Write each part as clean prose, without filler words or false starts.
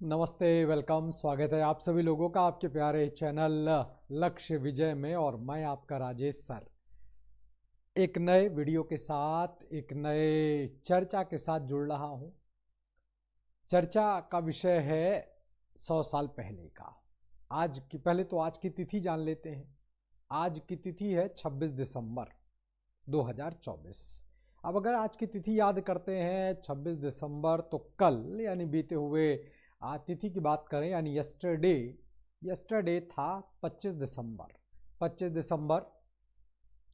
नमस्ते, वेलकम, स्वागत है आप सभी लोगों का आपके प्यारे चैनल लक्ष्य विजय में। और मैं आपका राजेश सर एक नए वीडियो के साथ, एक नए चर्चा के साथ जुड़ रहा हूं। चर्चा का विषय है 100 साल पहले का। आज की तिथि जान लेते हैं। आज की तिथि है 26 दिसंबर 2024। अब अगर आज की तिथि याद करते हैं 26 दिसंबर, तो कल यानी बीते हुए आज तिथि की बात करें यानी यस्टरडे था 25 दिसंबर। 25 दिसंबर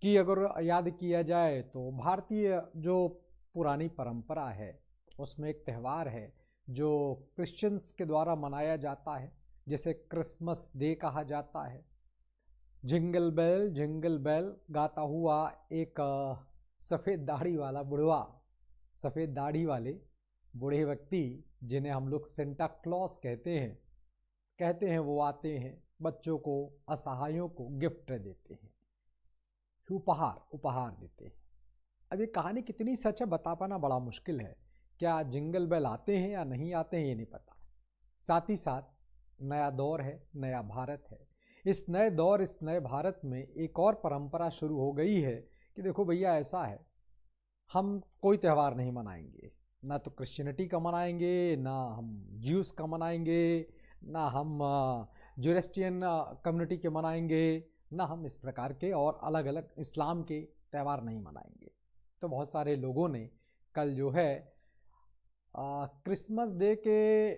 की अगर याद किया जाए तो भारतीय जो पुरानी परंपरा है उसमें एक त्यौहार है जो क्रिश्चियंस के द्वारा मनाया जाता है, जिसे क्रिसमस डे कहा जाता है। जिंगल बेल गाता हुआ एक सफ़ेद दाढ़ी वाले बूढ़े व्यक्ति, जिन्हें हम लोग सेंटा क्लॉस कहते हैं, वो आते हैं, बच्चों को, असहायों को गिफ्ट देते हैं, उपहार देते हैं। अब ये कहानी कितनी सच है बता पाना बड़ा मुश्किल है। क्या जिंगल बेल आते हैं या नहीं आते हैं ये नहीं पता। साथ ही साथ नया दौर है, नया भारत है। इस नए दौर, इस नए भारत में एक और परंपरा शुरू हो गई है कि देखो भैया, ऐसा है, हम कोई त्यौहार नहीं मनाएंगे, ना तो क्रिश्चियनिटी का मनाएंगे, ना हम ज्यूस का मनाएंगे, ना हम जोरेस्ट्रियन कम्युनिटी के मनाएंगे, ना हम इस प्रकार के और अलग अलग इस्लाम के त्यौहार नहीं मनाएंगे। तो बहुत सारे लोगों ने कल जो है क्रिसमस डे के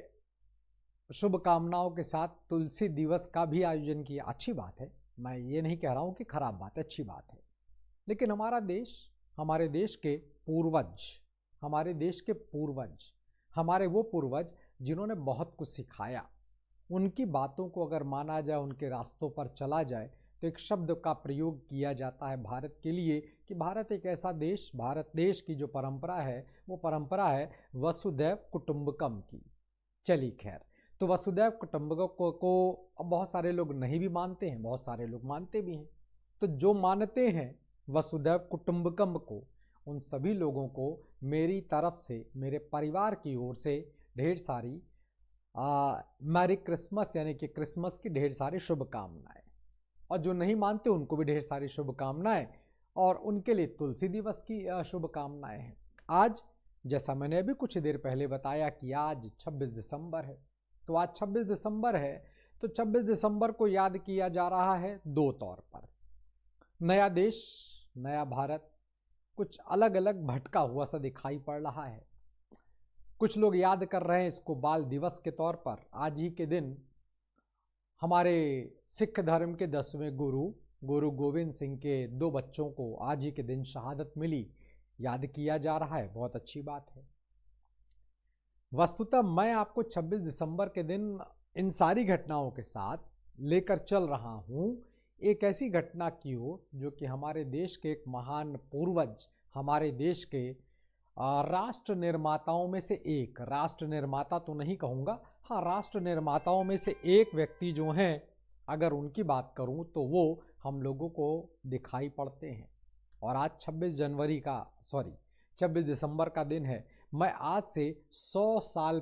शुभकामनाओं के साथ तुलसी दिवस का भी आयोजन किया। अच्छी बात है, मैं ये नहीं कह रहा हूँ कि खराब बात है, अच्छी बात है। लेकिन हमारे देश के पूर्वज, हमारे वो पूर्वज जिन्होंने बहुत कुछ सिखाया, उनकी बातों को अगर माना जाए, उनके रास्तों पर चला जाए, तो एक शब्द का प्रयोग किया जाता है भारत के लिए कि भारत एक ऐसा देश, भारत देश की जो परंपरा है वो परंपरा है वसुधैव कुटुंबकम की। चलिए खैर, तो वसुधैव कुटुंबकम को अब बहुत सारे लोग नहीं भी मानते हैं, बहुत सारे लोग मानते भी हैं। तो जो मानते हैं वसुधैव कुटुंबकम को, उन सभी लोगों को मेरी तरफ से, मेरे परिवार की ओर से ढेर सारी मैरी क्रिसमस यानी कि क्रिसमस की ढेर सारी शुभकामनाएं। और जो नहीं मानते उनको भी ढेर सारी शुभकामनाएं, और उनके लिए तुलसी दिवस की शुभकामनाएं हैं। आज, जैसा मैंने अभी कुछ देर पहले बताया कि आज 26 दिसंबर है, तो आज 26 दिसंबर है, तो 26 दिसंबर को याद किया जा रहा है दो तौर पर। नया देश, नया भारत कुछ अलग अलग भटका हुआ सा दिखाई पड़ रहा है। कुछ लोग याद कर रहे हैं इसको बाल दिवस के तौर पर। आज ही के दिन हमारे सिख धर्म के 10वें गुरु गोविंद सिंह के 2 बच्चों को आज ही के दिन शहादत मिली, याद किया जा रहा है। बहुत अच्छी बात है। वस्तुतः मैं आपको 26 दिसंबर के दिन इन सारी घटनाओं के साथ लेकर चल रहा हूं एक ऐसी घटना की ओर जो कि हमारे देश के एक महान पूर्वज, हमारे देश के राष्ट्र निर्माताओं में से एक, राष्ट्र निर्माता तो नहीं कहूँगा, हाँ, राष्ट्र निर्माताओं में से एक व्यक्ति जो हैं, अगर उनकी बात करूँ तो वो हम लोगों को दिखाई पड़ते हैं। और आज 26 दिसंबर का दिन है। मैं आज से 100 साल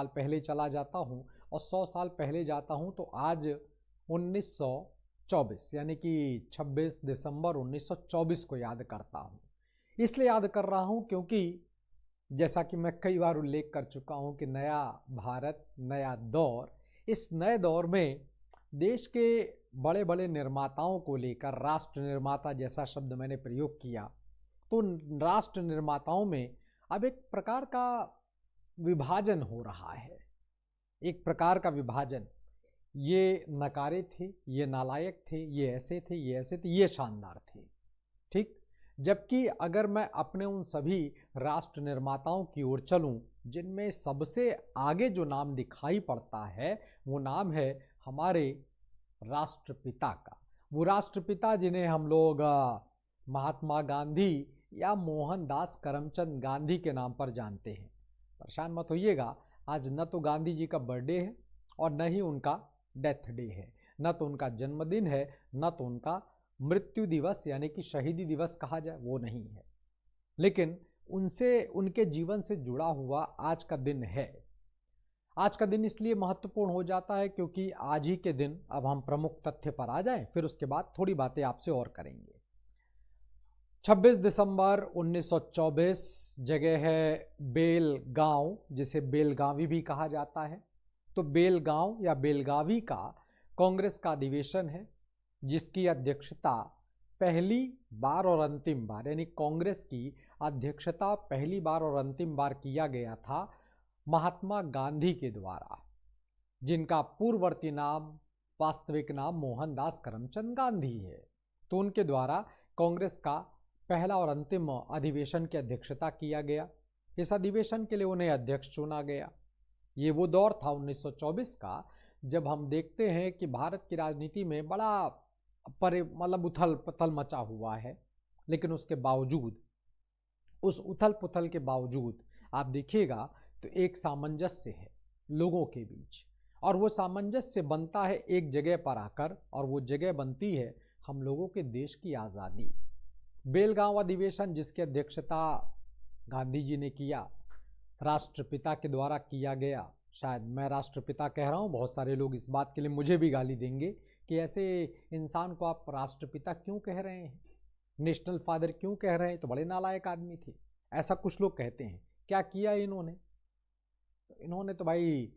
पहले चला जाता हूँ, और 100 साल पहले जाता हूँ तो आज 1924 यानी कि 26 दिसंबर 1924 को याद करता हूँ। इसलिए याद कर रहा हूँ क्योंकि जैसा कि मैं कई बार उल्लेख कर चुका हूँ कि नया भारत, नया दौर, इस नए दौर में देश के बड़े बड़े निर्माताओं को लेकर, राष्ट्र निर्माता जैसा शब्द मैंने प्रयोग किया, तो राष्ट्र निर्माताओं में अब एक प्रकार का विभाजन हो रहा है। एक प्रकार का विभाजन, ये नकारे थे, ये नालायक थे, ये ऐसे थे, ये ऐसे थे, ये शानदार थे, ठीक। जबकि अगर मैं अपने उन सभी राष्ट्र निर्माताओं की ओर चलूं, जिनमें सबसे आगे जो नाम दिखाई पड़ता है वो नाम है हमारे राष्ट्रपिता का। वो राष्ट्रपिता जिन्हें हम लोग महात्मा गांधी या मोहनदास करमचंद गांधी के नाम पर जानते हैं। परेशान मत होइएगा, आज न तो गांधी जी का बर्थडे है और न ही उनका डेथ डे है, न तो उनका जन्मदिन है, न तो उनका मृत्यु दिवस यानी कि शहीदी दिवस कहा जाए, वो नहीं है। लेकिन उनसे, उनके जीवन से जुड़ा हुआ आज का दिन है। आज का दिन इसलिए महत्वपूर्ण हो जाता है क्योंकि आज ही के दिन, अब हम प्रमुख तथ्य पर आ जाएं, फिर उसके बाद थोड़ी बातें आपसे और करेंगे। 26 दिसंबर 1924 जगह है बेलगांव, जिसे बेलगावी भी कहा जाता है। तो बेलगांव या बेलगावी का कांग्रेस का अधिवेशन है, जिसकी अध्यक्षता पहली बार और अंतिम बार, यानी कांग्रेस की अध्यक्षता पहली बार और अंतिम बार किया गया था महात्मा गांधी के द्वारा, जिनका पूर्ववर्ती नाम, वास्तविक नाम मोहनदास करमचंद गांधी है। तो उनके द्वारा कांग्रेस का पहला और अंतिम अधिवेशन की अध्यक्षता किया गया। इस अधिवेशन के लिए उन्हें अध्यक्ष चुना गया। ये वो दौर था 1924 का, जब हम देखते हैं कि भारत की राजनीति में बड़ा मतलब उथल पुथल मचा हुआ है, लेकिन उसके बावजूद, उस उथल पुथल के बावजूद आप देखिएगा तो एक सामंजस्य है लोगों के बीच, और वो सामंजस्य बनता है एक जगह पर आकर, और वो जगह बनती है हम लोगों के देश की आज़ादी। बेलगांव अधिवेशन, जिसकी अध्यक्षता गांधी जी ने किया, राष्ट्रपिता के द्वारा किया गया। शायद मैं राष्ट्रपिता कह रहा हूँ, बहुत सारे लोग इस बात के लिए मुझे भी गाली देंगे कि ऐसे इंसान को आप राष्ट्रपिता क्यों कह रहे हैं, नेशनल फादर क्यों कह रहे हैं, तो बड़े नालायक आदमी थे, ऐसा कुछ लोग कहते हैं। क्या किया इन्होंने? इन्होंने तो भाई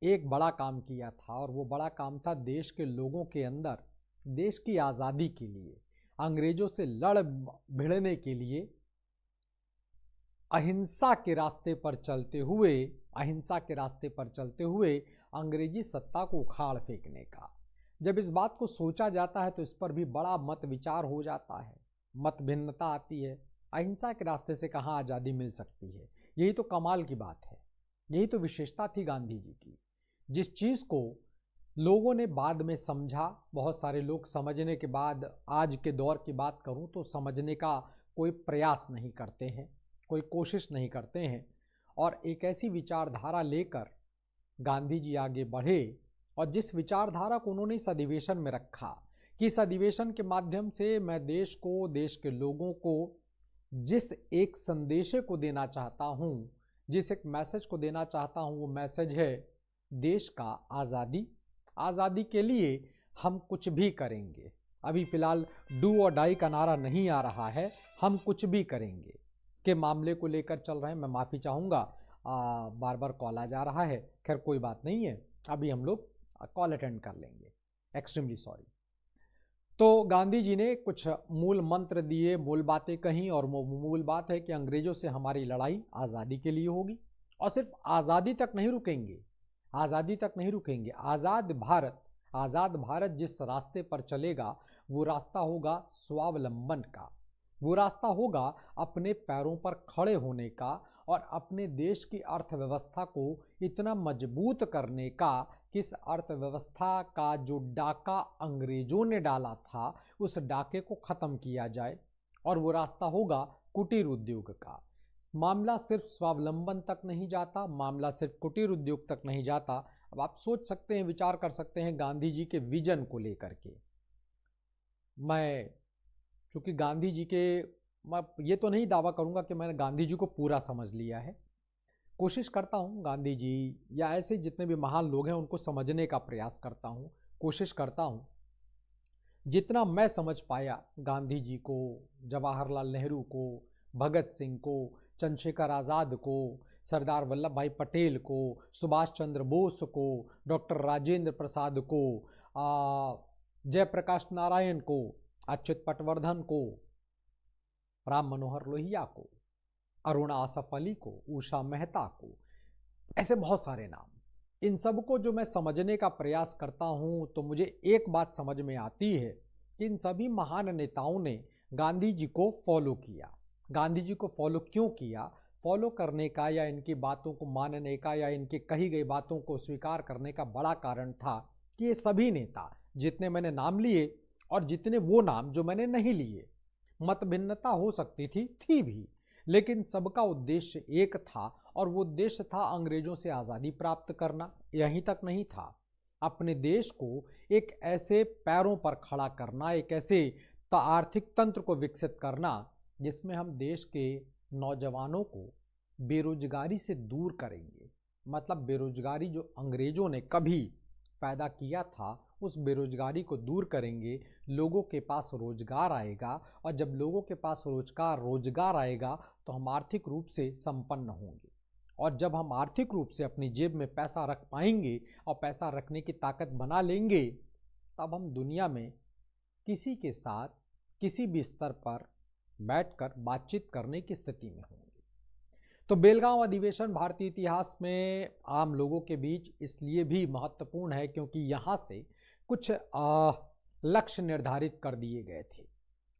एक बड़ा काम किया था, और वो बड़ा काम था देश के लोगों के अंदर देश की आज़ादी के लिए, अंग्रेजों से लड़ भिड़ने के लिए अहिंसा के रास्ते पर चलते हुए अंग्रेजी सत्ता को उखाड़ फेंकने का। जब इस बात को सोचा जाता है तो इस पर भी बड़ा मत विचार हो जाता है, मत भिन्नता आती है। अहिंसा के रास्ते से कहाँ आज़ादी मिल सकती है? यही तो कमाल की बात है, यही तो विशेषता थी गांधी जी की। जिस चीज़ को लोगों ने बाद में समझा, बहुत सारे लोग समझने के बाद, आज के दौर की बात करूं तो समझने का कोई प्रयास नहीं करते हैं, कोई कोशिश नहीं करते हैं, और एक ऐसी विचारधारा लेकर गांधी जी आगे बढ़े, और जिस विचारधारा को उन्होंने इस अधिवेशन में रखा कि इस अधिवेशन के माध्यम से मैं देश को, देश के लोगों को जिस एक संदेश को देना चाहता हूँ, जिस एक मैसेज को देना चाहता हूँ, वो मैसेज है देश का आज़ादी। आज़ादी के लिए हम कुछ भी करेंगे। अभी फ़िलहाल डू और डाई का नारा नहीं आ रहा है, हम कुछ भी करेंगे के मामले को लेकर चल रहे हैं। मैं माफ़ी चाहूँगा, बार बार कॉल आ जा रहा है, खैर कोई बात नहीं है, अभी हम लोग कॉल अटेंड कर लेंगे, एक्सट्रीमली सॉरी। तो गांधी जी ने कुछ मूल मंत्र दिए, मूल बातें कहीं, और मूल बात है कि अंग्रेजों से हमारी लड़ाई आज़ादी के लिए होगी, और सिर्फ आज़ादी तक नहीं रुकेंगे, आज़ादी तक नहीं रुकेंगे। आज़ाद भारत जिस रास्ते पर चलेगा वो रास्ता होगा स्वावलंबन का, वो रास्ता होगा अपने पैरों पर खड़े होने का, और अपने देश की अर्थव्यवस्था को इतना मजबूत करने का कि इस अर्थव्यवस्था का जो डाका अंग्रेजों ने डाला था उस डाके को ख़त्म किया जाए, और वो रास्ता होगा कुटीर उद्योग का। मामला सिर्फ स्वावलंबन तक नहीं जाता, मामला सिर्फ कुटीर उद्योग तक नहीं जाता। अब आप सोच सकते हैं, विचार कर सकते हैं गांधी जी के विजन को लेकर के। मैं चूँकि गांधी जी के, मैं ये तो नहीं दावा करूंगा कि मैंने गांधी जी को पूरा समझ लिया है, कोशिश करता हूँ गांधी जी या ऐसे जितने भी महान लोग हैं उनको समझने का प्रयास करता हूँ, कोशिश करता हूँ। जितना मैं समझ पाया गांधी जी को, जवाहरलाल नेहरू को, भगत सिंह को, चंद्रशेखर आज़ाद को, सरदार वल्लभ भाई पटेल को, सुभाष चंद्र बोस को, डॉक्टर राजेंद्र प्रसाद को, जयप्रकाश नारायण को, अच्युत पटवर्धन को, राम मनोहर लोहिया को, अरुणा आसफ अली को, उषा मेहता को, ऐसे बहुत सारे नाम, इन सब को जो मैं समझने का प्रयास करता हूं तो मुझे एक बात समझ में आती है कि इन सभी महान नेताओं ने गांधी जी को फॉलो किया। गांधी जी को फॉलो क्यों किया? फॉलो करने का या इनकी बातों को मानने का या इनकी कही गई बातों को स्वीकार करने का बड़ा कारण था कि ये सभी नेता, जितने मैंने नाम लिए और जितने वो नाम जो मैंने नहीं लिए, मत भिन्नता हो सकती थी भी, लेकिन सबका उद्देश्य एक था, और वो उद्देश्य था अंग्रेजों से आज़ादी प्राप्त करना। यहीं तक नहीं था, अपने देश को एक ऐसे पैरों पर खड़ा करना, एक ऐसे आर्थिक तंत्र को विकसित करना जिसमें हम देश के नौजवानों को बेरोजगारी से दूर करेंगे, मतलब बेरोजगारी जो अंग्रेजों ने कभी पैदा किया था, उस बेरोजगारी को दूर करेंगे, लोगों के पास रोजगार आएगा, और जब लोगों के पास रोजगार आएगा तो हम आर्थिक रूप से संपन्न होंगे, और जब हम आर्थिक रूप से अपनी जेब में पैसा रख पाएंगे और पैसा रखने की ताकत बना लेंगे, तब हम दुनिया में किसी के साथ किसी भी स्तर पर बैठकर बातचीत करने की स्थिति में होंगे। तो बेलगांव अधिवेशन भारतीय इतिहास में आम लोगों के बीच इसलिए भी महत्वपूर्ण है क्योंकि यहाँ से कुछ लक्ष्य निर्धारित कर दिए गए थे।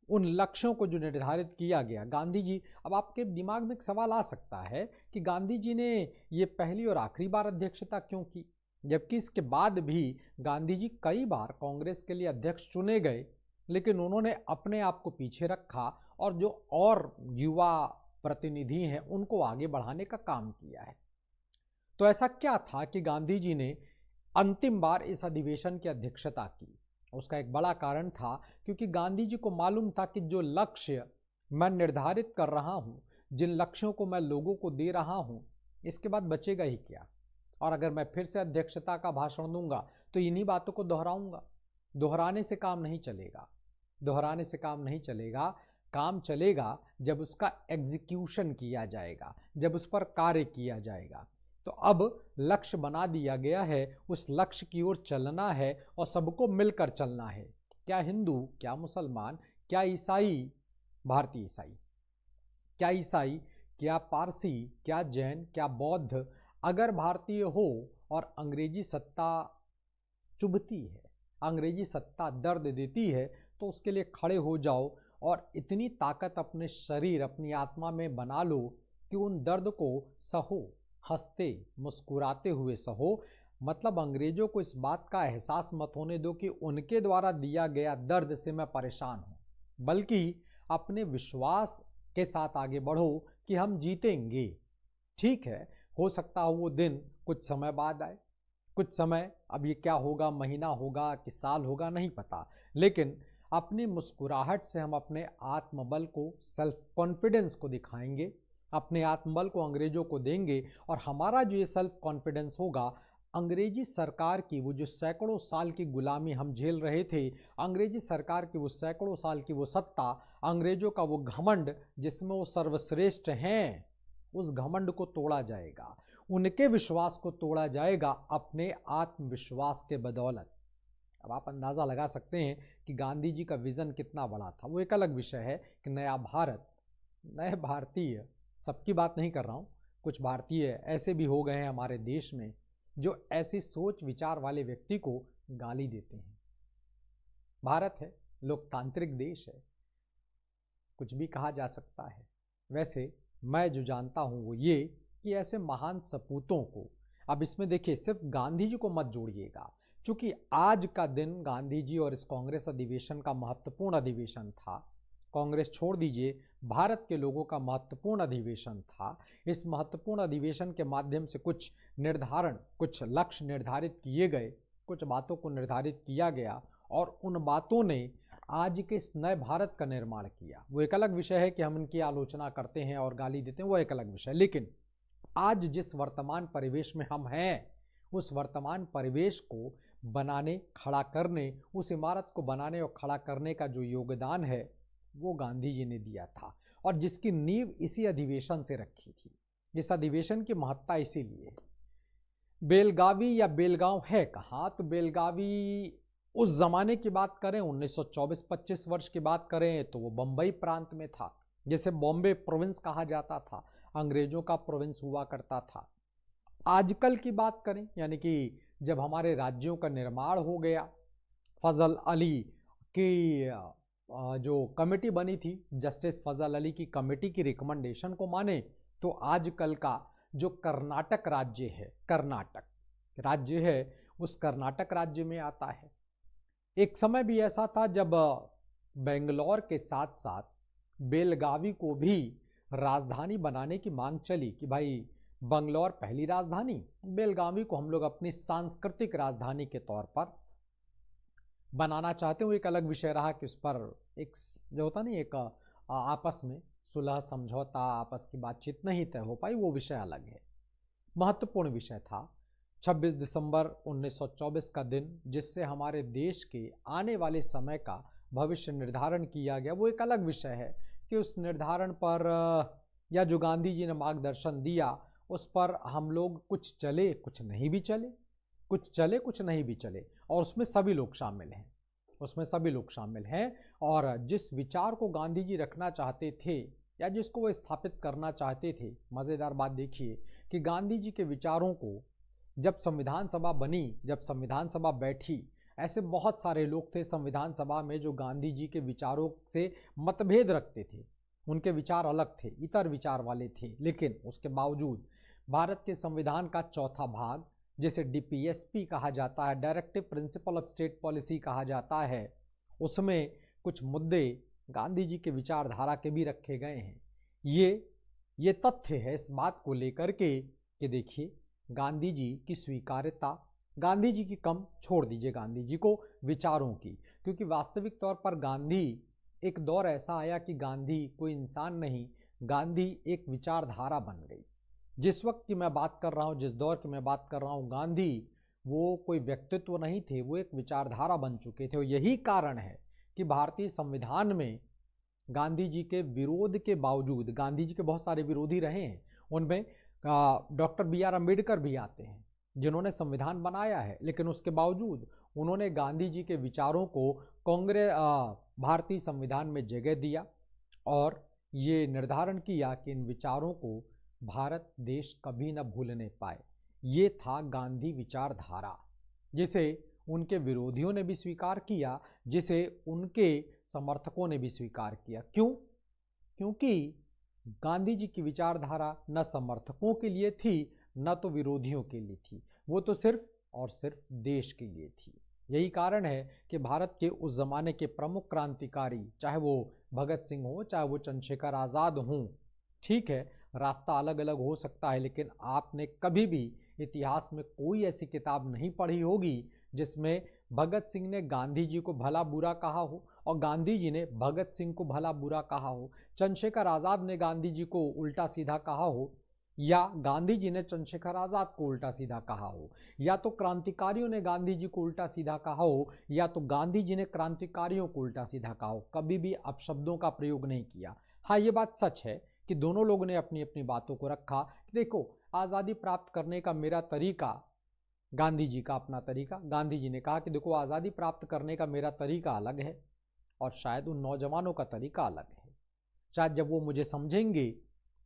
उन लक्ष्यों को जो निर्धारित किया गया, गांधी जी, अब आपके दिमाग में एक सवाल आ सकता है कि गांधी जी ने ये पहली और आखिरी बार अध्यक्षता क्यों की, जबकि इसके बाद भी गांधी जी कई बार कांग्रेस के लिए अध्यक्ष चुने गए, लेकिन उन्होंने अपने आप को पीछे रखा और जो और युवा प्रतिनिधि हैं उनको आगे बढ़ाने का काम किया है। तो ऐसा क्या था कि गांधी जी ने अंतिम बार इस अधिवेशन की अध्यक्षता की? उसका एक बड़ा कारण था क्योंकि गांधी जी को मालूम था कि जो लक्ष्य मैं निर्धारित कर रहा हूं, जिन लक्ष्यों को मैं लोगों को दे रहा हूं, इसके बाद बचेगा ही क्या। और अगर मैं फिर से अध्यक्षता का भाषण दूंगा तो इन्हीं बातों को दोहराऊंगा। दोहराने से काम नहीं चलेगा, दोहराने से काम नहीं चलेगा। काम चलेगा जब उसका एग्जीक्यूशन किया जाएगा, जब उस पर कार्य किया जाएगा। तो अब लक्ष्य बना दिया गया है, उस लक्ष्य की ओर चलना है और सबको मिलकर चलना है। क्या हिंदू, क्या मुसलमान, क्या ईसाई, भारतीय ईसाई, क्या ईसाई, क्या पारसी, क्या जैन, क्या बौद्ध, अगर भारतीय हो और अंग्रेजी सत्ता चुभती है, अंग्रेजी सत्ता दर्द देती है, तो उसके लिए खड़े हो जाओ और इतनी ताकत अपने शरीर, अपनी आत्मा में बना लो कि उन दर्द को सहो, हंसते मुस्कुराते हुए सहो। मतलब अंग्रेजों को इस बात का एहसास मत होने दो कि उनके द्वारा दिया गया दर्द से मैं परेशान हूं, बल्कि अपने विश्वास के साथ आगे बढ़ो कि हम जीतेंगे। ठीक है, हो सकता हो वो दिन कुछ समय बाद आए, कुछ समय, अब ये क्या होगा, महीना होगा कि साल होगा, नहीं पता, लेकिन अपनी मुस्कुराहट से हम अपने आत्मबल को, सेल्फ कॉन्फिडेंस को दिखाएंगे, अपने आत्मबल को अंग्रेजों को देंगे। और हमारा जो ये सेल्फ कॉन्फिडेंस होगा, अंग्रेजी सरकार की वो जो सैकड़ों साल की गुलामी हम झेल रहे थे, अंग्रेजी सरकार की वो सैकड़ों साल की वो सत्ता, अंग्रेजों का वो घमंड जिसमें वो सर्वश्रेष्ठ हैं, उस घमंड को तोड़ा जाएगा, उनके विश्वास को तोड़ा जाएगा अपने आत्मविश्वास के बदौलत। अब आप अंदाज़ा लगा सकते हैं कि गांधी जी का विज़न कितना बड़ा था। वो एक अलग विषय है कि नया भारत, नए भारतीय, सबकी बात नहीं कर रहा हूँ, कुछ भारतीय ऐसे भी हो गए हैं हमारे देश में जो ऐसी सोच विचार वाले व्यक्ति को गाली देते हैं। भारत है, लोकतांत्रिक देश है, कुछ भी कहा जा सकता है। वैसे मैं जो जानता हूँ वो ये कि ऐसे महान सपूतों को, अब इसमें देखिए सिर्फ गांधी जी को मत जोड़िएगा, चूंकि आज का दिन गांधी जी और इस कांग्रेस अधिवेशन का महत्वपूर्ण अधिवेशन था, कांग्रेस छोड़ दीजिए, भारत के लोगों का महत्वपूर्ण अधिवेशन था। इस महत्वपूर्ण अधिवेशन के माध्यम से कुछ निर्धारण, कुछ लक्ष्य निर्धारित किए गए, कुछ बातों को निर्धारित किया गया और उन बातों ने आज के इस नए भारत का निर्माण किया। वो एक अलग विषय है कि हम इनकी आलोचना करते हैं और गाली देते हैं, वो एक अलग विषय। लेकिन आज जिस वर्तमान परिवेश में हम हैं, उस वर्तमान परिवेश को बनाने, खड़ा करने, उस इमारत को बनाने और खड़ा करने का जो योगदान है वो गांधी जी ने दिया था और जिसकी नींव इसी अधिवेशन से रखी थी। इस अधिवेशन की महत्ता इसीलिए। बेलगावी या बेलगांव है कहाँ? तो बेलगावी उस जमाने की बात करें, 1924-25 वर्ष की बात करें तो वो बंबई प्रांत में था, जैसे बॉम्बे प्रोविंस कहा जाता था, अंग्रेजों का प्रोविंस हुआ करता था। आजकल की बात करें, यानी कि जब हमारे राज्यों का निर्माण हो गया, फजल अली की जो कमेटी बनी थी, जस्टिस फजल अली की कमेटी की रिकमेंडेशन को माने तो आजकल का जो कर्नाटक राज्य है, कर्नाटक राज्य है, उस कर्नाटक राज्य में आता है। एक समय भी ऐसा था जब बेंगलोर के साथ साथ बेलगावी को भी राजधानी बनाने की मांग चली कि भाई बंगलौर पहली राजधानी, बेलगावी को हम लोग अपनी सांस्कृतिक राजधानी के तौर पर बनाना चाहते हैं। वो एक अलग विषय रहा कि उस पर एक जो होता नहीं, एक आपस में सुलह समझौता, आपस की बातचीत नहीं तय हो पाई, वो विषय अलग है। महत्वपूर्ण विषय था। 26 दिसंबर 1924 का दिन, जिससे हमारे देश के आने वाले समय का भविष्य निर्धारण किया गया, वो एक अलग विषय है कि उस निर्धारण पर या जो गांधी जी ने मार्गदर्शन दिया उस पर हम लोग कुछ चले कुछ नहीं भी चले, कुछ चले कुछ नहीं भी चले, और उसमें सभी लोग शामिल हैं, उसमें सभी लोग शामिल हैं। और जिस विचार को गांधी जी रखना चाहते थे या जिसको वो स्थापित करना चाहते थे, मज़ेदार बात देखिए कि गांधी जी के विचारों को जब संविधान सभा बनी, जब संविधान सभा बैठी, ऐसे बहुत सारे लोग थे संविधान सभा में जो गांधी जी के विचारों से मतभेद रखते थे, उनके विचार अलग थे, इतर विचार वाले थे, लेकिन उसके बावजूद भारत के संविधान का चौथा भाग, जिसे डीपीएसपी कहा जाता है, directive principle of state policy कहा जाता है, उसमें कुछ मुद्दे गांधी जी के विचारधारा के भी रखे गए हैं। ये तथ्य है इस बात को लेकर के कि देखिए गांधी जी की स्वीकार्यता, गांधी जी की कम, छोड़ दीजिए गांधी जी को, विचारों की, क्योंकि वास्तविक तौर पर गांधी, एक दौर ऐसा आया कि गांधी कोई इंसान नहीं, गांधी एक विचारधारा बन गई। जिस वक्त की मैं बात कर रहा हूँ, जिस दौर की मैं बात कर रहा हूँ, गांधी वो कोई व्यक्तित्व नहीं थे, वो एक विचारधारा बन चुके थे। और यही कारण है कि भारतीय संविधान में गांधी जी के विरोध के बावजूद, गांधी जी के बहुत सारे विरोधी रहे हैं, उनमें डॉक्टर BR अम्बेडकर भी आते हैं जिन्होंने संविधान बनाया है, लेकिन उसके बावजूद उन्होंने गांधी जी के विचारों को कांग्रेस भारतीय संविधान में जगह दिया और ये निर्धारण किया कि इन विचारों को भारत देश कभी न भूलने पाए। ये था गांधी विचारधारा, जिसे उनके विरोधियों ने भी स्वीकार किया, जिसे उनके समर्थकों ने भी स्वीकार किया। क्यों? क्योंकि गांधी जी की विचारधारा न समर्थकों के लिए थी न तो विरोधियों के लिए थी, वो तो सिर्फ और सिर्फ देश के लिए थी। यही कारण है कि भारत के उस जमाने के प्रमुख क्रांतिकारी, चाहे वो भगत सिंह हो, चाहे वो चंद्रशेखर आज़ाद हों, ठीक है रास्ता अलग अलग हो सकता है, लेकिन आपने कभी भी इतिहास में कोई ऐसी किताब नहीं पढ़ी होगी जिसमें भगत सिंह ने गांधी जी को भला बुरा कहा हो और गांधी जी ने भगत सिंह को भला बुरा कहा हो, चंद्रशेखर आज़ाद ने गांधी जी को उल्टा सीधा कहा हो, या गांधी जी ने चंद्रशेखर आज़ाद को उल्टा सीधा कहा हो, या तो क्रांतिकारियों ने गांधी जी को उल्टा सीधा कहा हो, या तो गांधी जी ने क्रांतिकारियों को उल्टा सीधा कहा हो। कभी भी अपशब्दों का प्रयोग नहीं किया। हाँ, ये बात सच है कि दोनों लोगों ने अपनी अपनी बातों को रखा। देखो, आज़ादी प्राप्त करने का मेरा तरीका, गांधी जी का अपना तरीका, गांधी जी ने कहा कि देखो आज़ादी प्राप्त करने का मेरा तरीका अलग है और शायद उन नौजवानों का तरीका अलग है। शायद जब वो मुझे समझेंगे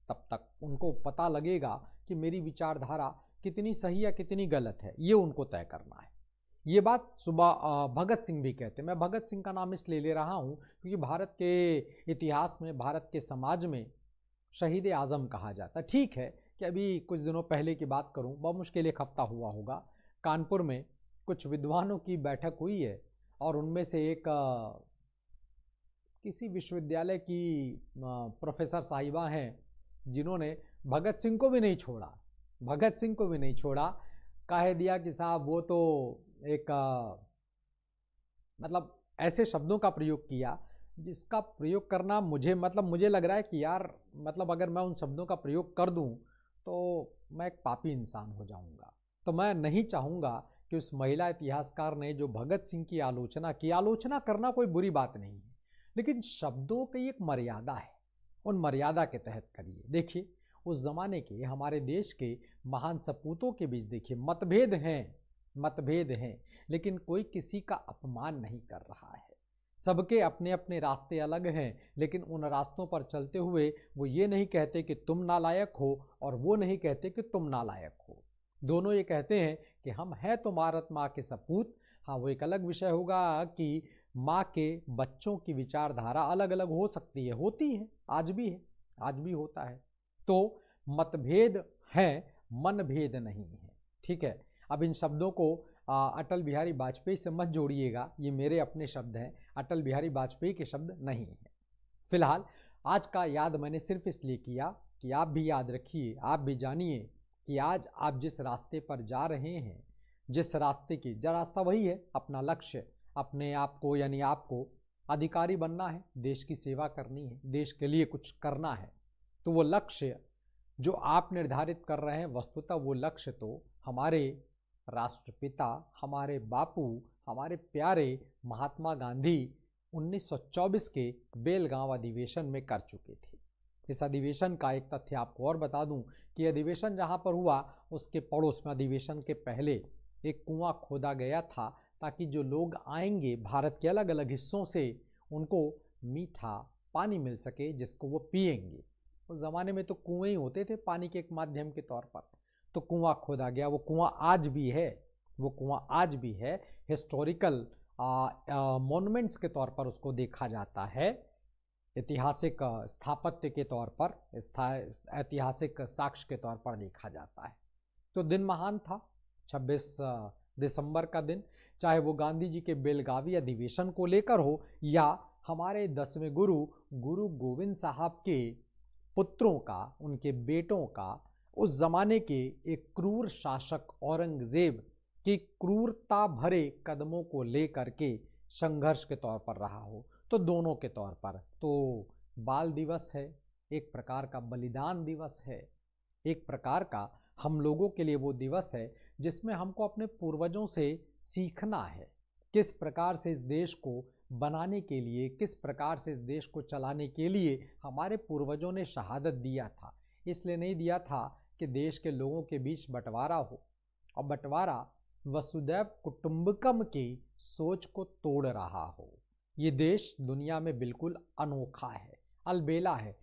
तब तक उनको पता लगेगा कि मेरी विचारधारा कितनी सही या कितनी गलत है, ये उनको तय करना है। ये बात सुबह भगत सिंह भी कहते हैं। मैं भगत सिंह का नाम इसलिए ले रहा हूँ क्योंकि भारत के इतिहास में, भारत के समाज में शहीद आज़म कहा जाता है। ठीक है कि अभी कुछ दिनों पहले की बात करूं, बहुत मुश्किल एक हफ्ता हुआ होगा, कानपुर में कुछ विद्वानों की बैठक हुई है और उनमें से एक किसी विश्वविद्यालय की प्रोफेसर साहिबा हैं जिन्होंने भगत सिंह को भी नहीं छोड़ा, भगत सिंह को भी नहीं छोड़ा, कह दिया कि साहब वो तो एक मतलब ऐसे शब्दों का प्रयोग किया जिसका प्रयोग करना मुझे लग रहा है कि यार अगर मैं उन शब्दों का प्रयोग कर दूं तो मैं एक पापी इंसान हो जाऊंगा। तो मैं नहीं चाहूँगा कि उस महिला इतिहासकार ने जो भगत सिंह की आलोचना की, आलोचना करना कोई बुरी बात नहीं है, लेकिन शब्दों की एक मर्यादा है, उन मर्यादा के तहत करिए। देखिए उस ज़माने के हमारे देश के महान सपूतों के बीच देखिए मतभेद हैं, लेकिन कोई किसी का अपमान नहीं कर रहा है। सबके अपने अपने रास्ते अलग हैं, लेकिन उन रास्तों पर चलते हुए वो ये नहीं कहते कि तुम नालायक हो और वो नहीं कहते कि तुम नालायक हो। दोनों ये कहते हैं कि हम हैं तो भारत माँ के सपूत। हाँ, वो एक अलग विषय होगा कि माँ के बच्चों की विचारधारा अलग अलग हो सकती है, होती है, आज भी होता है। तो मतभेद है, मनभेद नहीं है। ठीक है, अब इन शब्दों को अटल बिहारी वाजपेयी से मत जोड़िएगा, ये मेरे अपने शब्द हैं, अटल बिहारी वाजपेयी के शब्द नहीं हैं। फिलहाल आज का याद मैंने सिर्फ इसलिए किया कि आप भी याद रखिए, आप भी जानिए कि आज आप जिस रास्ते पर जा रहे हैं, जिस रास्ते की रास्ता वही है, अपना लक्ष्य, अपने आप को यानी आपको अधिकारी बनना है, देश की सेवा करनी है, देश के लिए कुछ करना है। तो वो लक्ष्य जो आप निर्धारित कर रहे हैं, वस्तुतः वो लक्ष्य तो हमारे राष्ट्रपिता, हमारे बापू, हमारे प्यारे महात्मा गांधी 1924 के बेलगांव अधिवेशन में कर चुके थे। इस अधिवेशन का एक तथ्य आपको और बता दूं कि अधिवेशन जहां पर हुआ उसके पड़ोस में अधिवेशन के पहले एक कुआं खोदा गया था, ताकि जो लोग आएंगे भारत के अलग अलग हिस्सों से उनको मीठा पानी मिल सके जिसको वो पिएंगे। उस ज़माने में तो कुएं ही होते थे पानी के एक माध्यम के तौर पर। तो कुआं खोदा गया, वो कुआं आज भी है, वो कुआं आज भी है। हिस्टोरिकल मॉन्यूमेंट्स के तौर पर उसको देखा जाता है, ऐतिहासिक स्थापत्य के तौर पर, ऐतिहासिक साक्ष्य के तौर पर देखा जाता है। तो दिन महान था, 26 दिसंबर का दिन, चाहे वो गांधी जी के बेलगावी अधिवेशन को लेकर हो या हमारे 10वें गुरु गुरु गोविंद साहब के पुत्रों का, उनके बेटों का, उस जमाने के एक क्रूर शासक औरंगजेब की क्रूरता भरे कदमों को लेकर के संघर्ष के तौर पर रहा हो। तो दोनों के तौर पर तो बाल दिवस है, एक प्रकार का बलिदान दिवस है, एक प्रकार का हम लोगों के लिए वो दिवस है जिसमें हमको अपने पूर्वजों से सीखना है, किस प्रकार से इस देश को बनाने के लिए, किस प्रकार से इस देश को चलाने के लिए हमारे पूर्वजों ने शहादत दिया था। इसलिए नहीं दिया था कि देश के लोगों के बीच बंटवारा हो, और बंटवारा वसुदैव कुटुंबकम की सोच को तोड़ रहा हो। ये देश दुनिया में बिल्कुल अनोखा है, अलबेला है।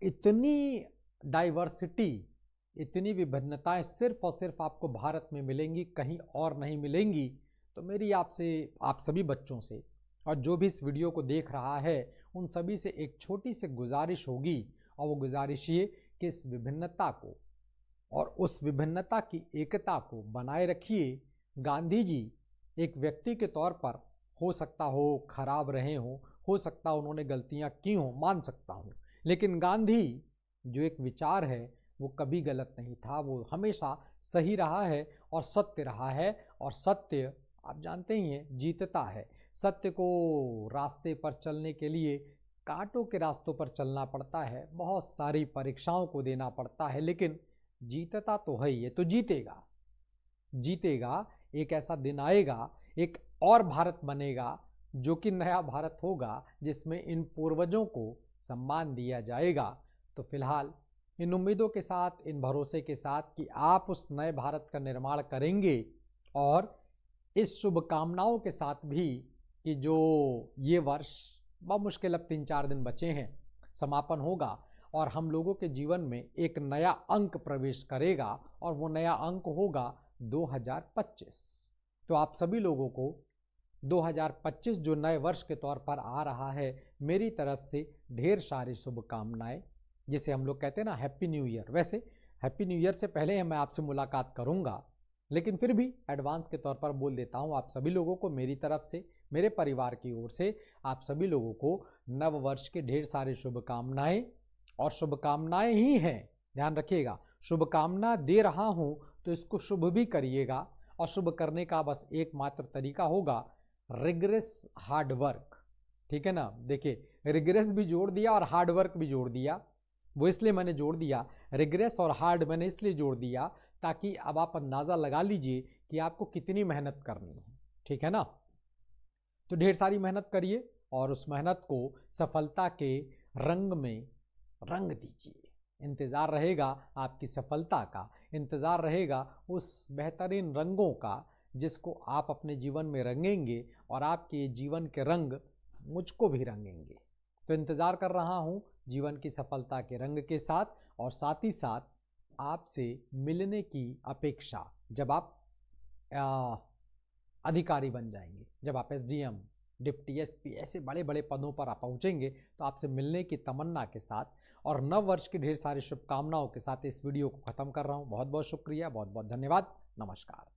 इतनी डाइवर्सिटी, इतनी विभिन्नताएं सिर्फ और सिर्फ आपको भारत में मिलेंगी, कहीं और नहीं मिलेंगी। तो मेरी आपसे, आप सभी बच्चों से, और जो भी इस वीडियो को देख रहा है उन सभी से एक छोटी सी गुजारिश होगी, और वो गुजारिश ये कि इस विभिन्नता को और उस विभिन्नता की एकता को बनाए रखिए। गांधी जी एक व्यक्ति के तौर पर हो सकता हो खराब रहे हो सकता हो उन्होंने गलतियां की हों, मान सकता हूँ, लेकिन गांधी जो एक विचार है वो कभी गलत नहीं था, वो हमेशा सही रहा है और सत्य रहा है। और सत्य आप जानते ही हैं जीतता है। सत्य को रास्ते पर चलने के लिए कांटों के रास्तों पर चलना पड़ता है, बहुत सारी परीक्षाओं को देना पड़ता है, लेकिन जीतता तो है ही है। तो जीतेगा, जीतेगा। एक ऐसा दिन आएगा, एक और भारत बनेगा जो कि नया भारत होगा, जिसमें इन पूर्वजों को सम्मान दिया जाएगा। तो फिलहाल इन उम्मीदों के साथ, इन भरोसे के साथ कि आप उस नए भारत का निर्माण करेंगे, और इस शुभकामनाओं के साथ भी कि जो ये वर्ष मुश्किल अब 3-4 दिन बचे हैं, समापन होगा और हम लोगों के जीवन में एक नया अंक प्रवेश करेगा, और वो नया अंक होगा 2025। तो आप सभी लोगों को 2025 जो नए वर्ष के तौर पर आ रहा है, मेरी तरफ से ढेर सारी शुभकामनाएं, जिसे हम लोग कहते हैं ना हैप्पी न्यू ईयर। वैसे हैप्पी न्यू ईयर से पहले मैं आपसे मुलाकात करूंगा, लेकिन फिर भी एडवांस के तौर पर बोल देता हूं आप सभी लोगों को मेरी तरफ से, मेरे परिवार की ओर से आप सभी लोगों को नव वर्ष के ढेर सारी शुभकामनाएं। और शुभकामनाएं ही हैं, ध्यान रखिएगा, शुभकामना दे रहा हूं तो इसको शुभ भी करिएगा। और शुभ करने का बस एकमात्र तरीका होगा रिग्रेस हार्ड वर्क, ठीक है ना। देखिए, रिग्रेस भी जोड़ दिया और हार्ड वर्क भी जोड़ दिया। वो इसलिए मैंने जोड़ दिया, रिग्रेस और हार्ड मैंने इसलिए जोड़ दिया ताकि अब आप अंदाज़ा लगा लीजिए कि आपको कितनी मेहनत करनी है, ठीक है ना। तो ढेर सारी मेहनत करिए और उस मेहनत को सफलता के रंग में रंग दीजिए। इंतज़ार रहेगा आपकी सफलता का, इंतज़ार रहेगा उस बेहतरीन रंगों का जिसको आप अपने जीवन में रंगेंगे, और आपके जीवन के रंग मुझको भी रंगेंगे। तो इंतज़ार कर रहा हूँ जीवन की सफलता के रंग के साथ, और साथ ही साथ आपसे मिलने की अपेक्षा। जब आप अधिकारी बन जाएंगे, जब आप SDM, डिप्टी SP ऐसे बड़े बड़े पदों पर आप पहुँचेंगे, तो आपसे मिलने की तमन्ना के साथ और नव वर्ष की ढेर सारी शुभकामनाओं के साथ इस वीडियो को ख़त्म कर रहा हूँ। बहुत बहुत शुक्रिया, बहुत बहुत धन्यवाद, नमस्कार।